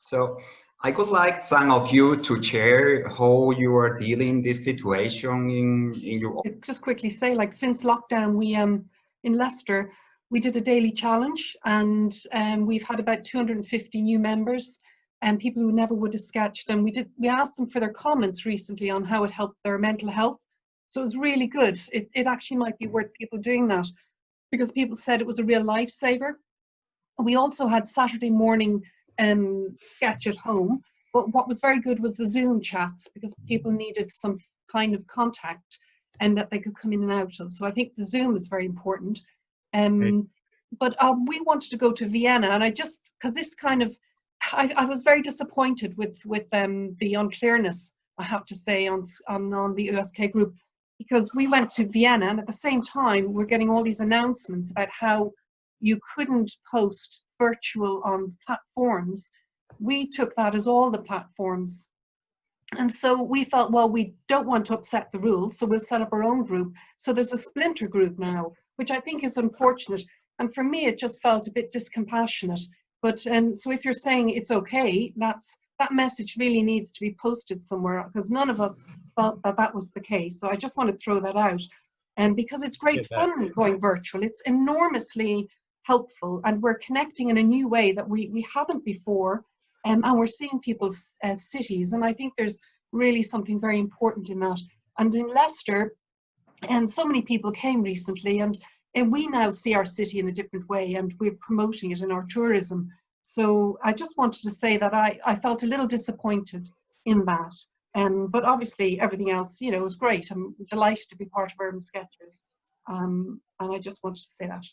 So I would like some of you to share how you are dealing this situation in your. Just quickly say, like, since lockdown, we in Leicester, we did a daily challenge, and we've had about 250 new members and people who never would have sketched. And we asked them for their comments recently on how it helped their mental health. So it was really good. It actually might be worth people doing that, because people said it was a real lifesaver. We also had Saturday morning sketch at home, but what was very good was the Zoom chats, because people needed some kind of contact and that they could come in and out of. So I think the Zoom is very important. But we wanted to go to Vienna, and I just, because this kind of, I was very disappointed with the unclearness, I have to say, on the USK group, because we went to Vienna, and at the same time we're getting all these announcements about how you couldn't post virtual on platforms. We took that as all the platforms. And so we felt, well, we don't want to upset the rules, so we'll set up our own group. So there's a splinter group now, which I think is unfortunate. And for me, it just felt a bit discompassionate. But so if you're saying it's okay, that message really needs to be posted somewhere, because none of us felt that that was the case. So I just want to throw that out. And because it's great fun going virtual, it's enormously helpful, and we're connecting in a new way that we haven't before. And we're seeing people's cities, and I think there's really something very important in that. And in Leicester, so many people came recently, and we now see our city in a different way, and we're promoting it in our tourism. So I just wanted to say that I felt a little disappointed in that. But obviously everything else, you know, was great. I'm delighted to be part of Urban Sketches. And I just wanted to say that.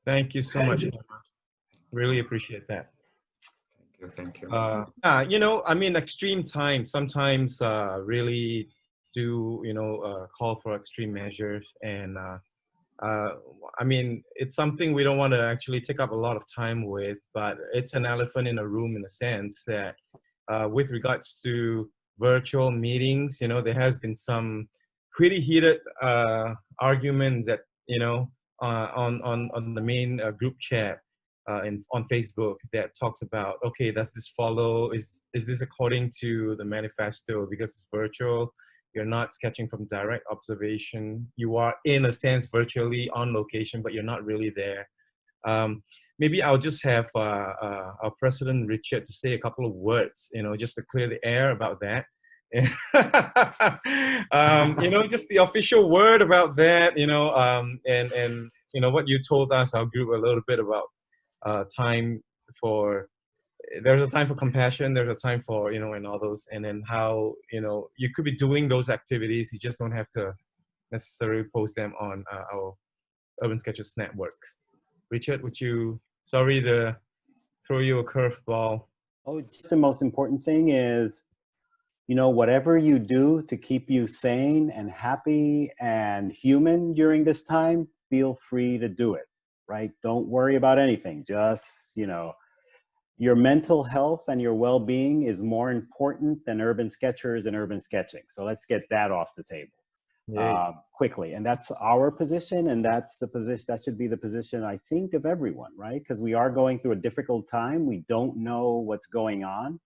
Thank you so much. Really appreciate that. Thank you. You know, I mean, extreme times sometimes really do, you know, call for extreme measures. And I mean, it's something we don't want to actually take up a lot of time with, but it's an elephant in a room in a sense that with regards to virtual meetings, you know, there has been some pretty heated arguments that, you know, on the main group chat on Facebook that talks about, okay, does this follow, is this according to the manifesto, because it's virtual, you're not sketching from direct observation, you are in a sense virtually on location, but you're not really there. Maybe I'll just have our President Richard to say a couple of words, you know, just to clear the air about that. You know, just the official word about that, you know, and you know what you told us, our group, a little bit about time for, there's a time for compassion, there's a time for, you know, and all those, and then how, you know, you could be doing those activities, you just don't have to necessarily post them on our Urban Sketches networks. Richard, would you, sorry to throw you a curveball. Oh, just the most important thing is, you know, whatever you do to keep you sane and happy and human during this time, feel free to do it, right? Don't worry about anything. Just, you know, your mental health and your well-being is more important than urban sketchers and urban sketching. So let's get that off the table quickly. And that's our position, and that's the position, that should be the position, I think, of everyone, right? Because we are going through a difficult time. We don't know what's going on.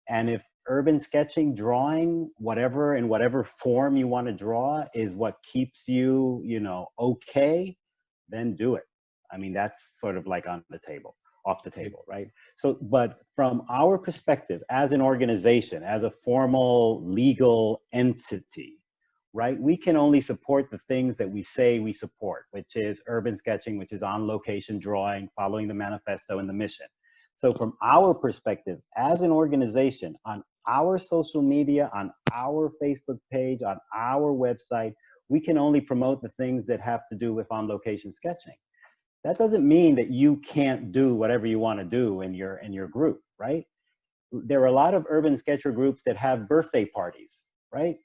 And if urban sketching, drawing, whatever, in whatever form you want to draw is what keeps you, you know, okay, then do it. I mean, that's sort of like on the table, off the table, right? So, but from our perspective, as an organization, as a formal legal entity, right, we can only support the things that we say we support, which is urban sketching, which is on location drawing, following the manifesto and the mission. So from our perspective, as an organization, on our social media, on our Facebook page, on our website, we can only promote the things that have to do with on location sketching. That doesn't mean that you can't do whatever you want to do in your group, right? There are a lot of urban sketcher groups that have birthday parties, right?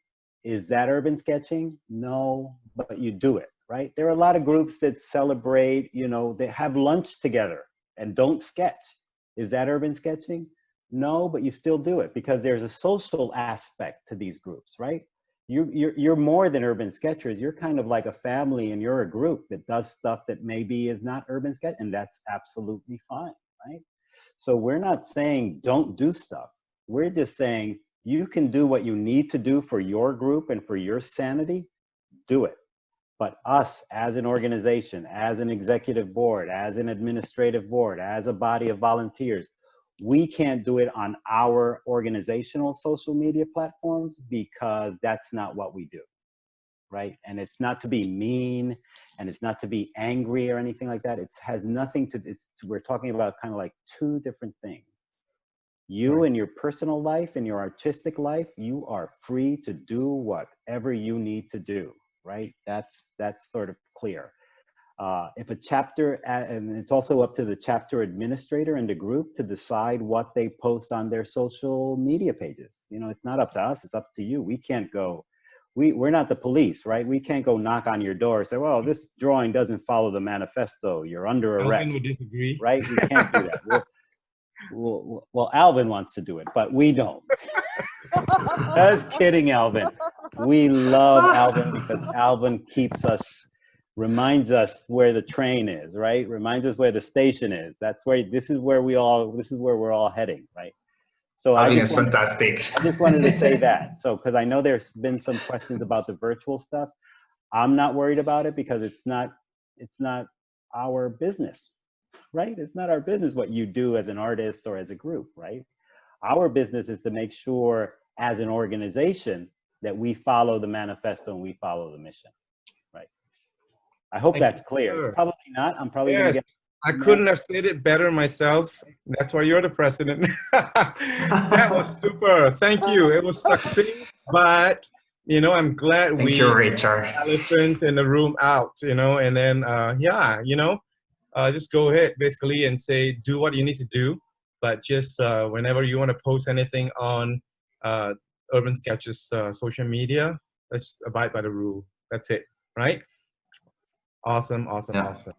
Is that urban sketching? No, but you do it, right? There are a lot of groups that celebrate, you know, they have lunch together and don't sketch. Is that urban sketching? No, but you still do it because there's a social aspect to these groups, right? You're more than urban sketchers. You're kind of like a family, and you're a group that does stuff that maybe is not urban sketch, and that's absolutely fine, right? So we're not saying don't do stuff. We're just saying you can do what you need to do for your group and for your sanity, do it. But us as an organization, as an executive board, as an administrative board, as a body of volunteers, we can't do it on our organizational social media platforms because that's not what we do, right? And it's not to be mean and it's not to be angry or anything like that. It has nothing to, we're talking about kind of like two different things. You in your personal life, in your artistic life, you are free to do whatever you need to do, right? That's sort of clear. If a chapter, and it's also up to the chapter administrator and the group to decide what they post on their social media pages. You know, it's not up to us, it's up to you. We can't go, we're not the police, right? We can't go knock on your door and say, well, this drawing doesn't follow the manifesto, you're under arrest. Alvin would disagree. Right? We can't do that. Well, Alvin wants to do it, but we don't. Just kidding, Alvin. We love Alvin because Alvin keeps us, reminds us where the train is, right? Reminds us where the station is. That's where, this is where we're all heading, right? So I just wanted to say that. So, because I know there's been some questions about the virtual stuff. I'm not worried about it because it's not our business, right? It's not our business what you do as an artist or as a group, right? Our business is to make sure as an organization that we follow the manifesto and we follow the mission, right? I hope that's clear. Sure. It's probably not. I'm probably going to get... I couldn't have said it better myself. That's why you're the president. That was super. Thank you. It was succinct, but you know, I'm glad Thank you, Richard. elephant in the room out, you know, and then yeah, you know, just go ahead basically and say do what you need to do, but just whenever you want to post anything on Urban Sketches social media, let's abide by the rule. That's it, right? Awesome, awesome, Yeah. awesome.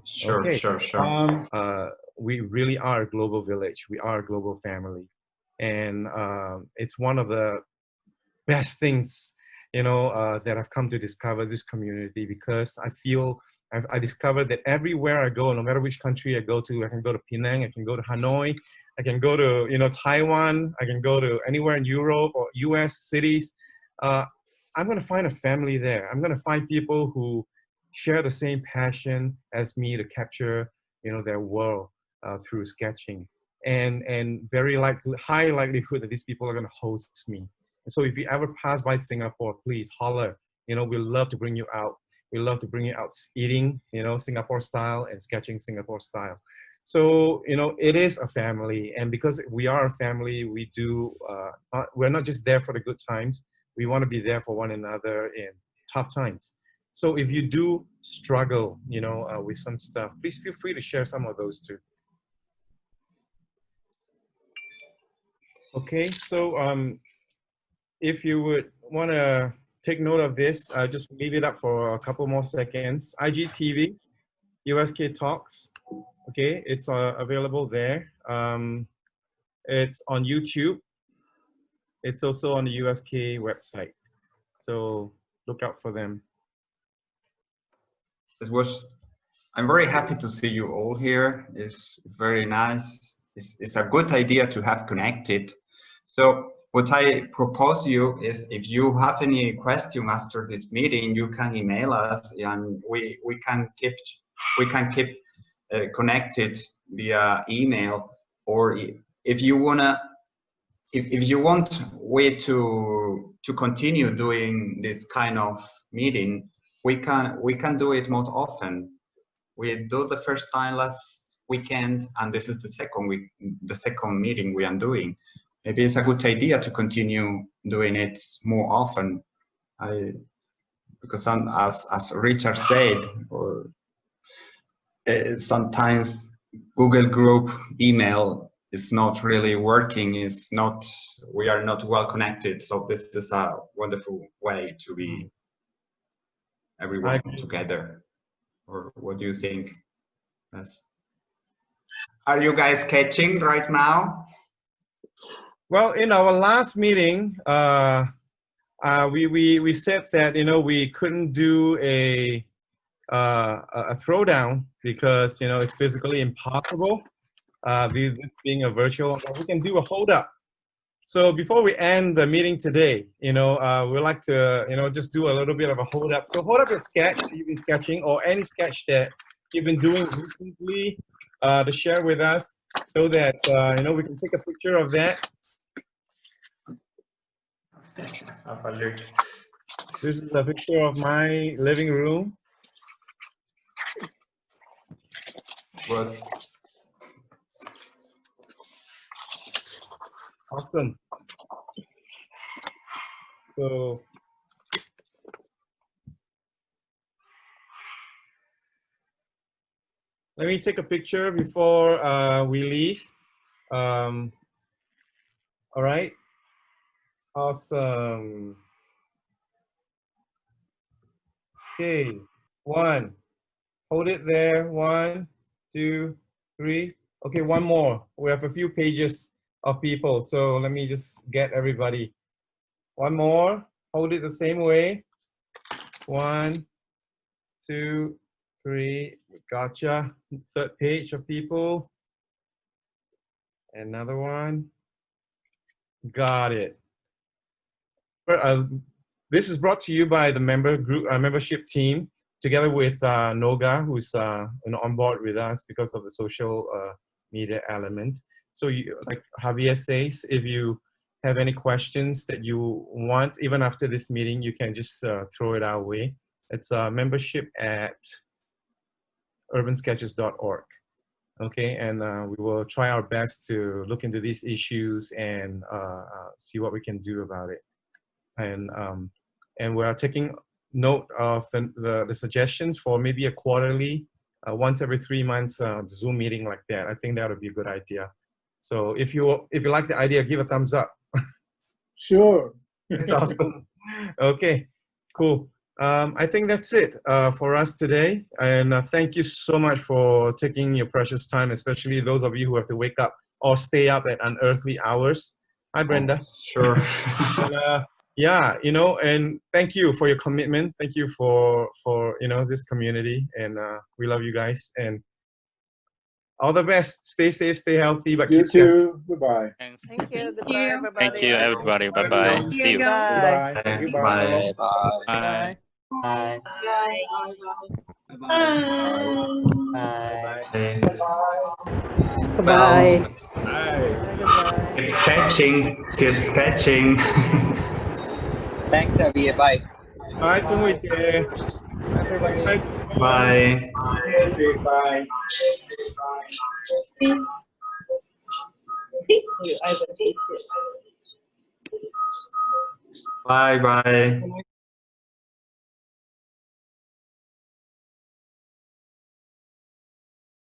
Sure, Okay. sure, sure. We really are a global village. We are a global family. And it's one of the best things, you know, that I've come to discover this community, because I feel I discovered that everywhere I go, no matter which country I go to, I can go to Penang, I can go to Hanoi, I can go to, you know, Taiwan, I can go to anywhere in Europe or US cities. I'm going to find a family there. I'm going to find people who share the same passion as me to capture, you know, their world through sketching, and very high likelihood that these people are going to host me. And so if you ever pass by Singapore, please holler. You know, we'd love to bring you out. We love to bring you out eating, you know, Singapore style and sketching Singapore style. So, you know, it is a family, and because we are a family, we do. We're not just there for the good times. We want to be there for one another in tough times. So if you do struggle, you know, with some stuff, please feel free to share some of those too. Okay, so if you would want to take note of this, just leave it up for a couple more seconds. IGTV, USK Talks. Okay, it's available there. It's on YouTube. It's also on the USK website. So look out for them. I'm very happy to see you all here. It's very nice. It's a good idea to have connected. So what I propose you is, if you have any question after this meeting, you can email us, and we can keep connected via email. Or if you wanna, if you want we to continue doing this kind of meeting, we can do it more often. We do the first time last weekend, and this is the second meeting we are doing. Maybe it's a good idea to continue doing it more often. Because as Richard said, or sometimes Google Group email is not really working. We are not well connected. So this is a wonderful way to be everyone together. Or what do you think? Yes. Are you guys catching right now? Well, in our last meeting, we said that, you know, we couldn't do a throwdown because, you know, it's physically impossible. this being a virtual, but we can do a hold up. So before we end the meeting today, we'd like to, just do a little bit of a hold up. So hold up a sketch that you've been sketching, or any sketch that you've been doing recently, to share with us, so that we can take a picture of that. This is a picture of my living room. Good. Awesome. So let me take a picture before we leave. All right. Awesome. Okay. 1. Hold it there. 1, 2, 3. Okay, one more. We have a few pages of people, so let me just get everybody. One more. Hold it the same way. 1, 2, 3. Gotcha. 3rd page of people. Another one. Got it. This is brought to you by the membership team, together with Noga, who's on board with us because of the social media element. So, like Javier says, if you have any questions that you want, even after this meeting, you can just throw it our way. It's membership@urbansketches.org. Okay, and we will try our best to look into these issues and see what we can do about it. And we are taking note of the suggestions for maybe a quarterly, once every 3 months Zoom meeting like that. I think that would be a good idea. So if you like the idea, give a thumbs up. Sure. It's awesome. Okay, cool. I think that's it for us today. And thank you so much for taking your precious time, especially those of you who have to wake up or stay up at unearthly hours. Hi, Brenda. Sure. And, yeah, and thank you for your commitment. Thank you for this community, and we love you guys. And all the best. Stay safe, stay healthy, but You keep safe. too. Goodbye. Thanks. Thank you. Thank Goodbye, you. everybody. Thank you, everybody. Bye-bye. See you. Goodbye. Bye. Goodbye. Bye. Bye. Well, Bye. Goodbye. keep sketching. Keep sketching. Thanks, Javier. Bye. Bye, Tumwite. Bye, everybody. Bye. Bye. Bye. Bye. Bye.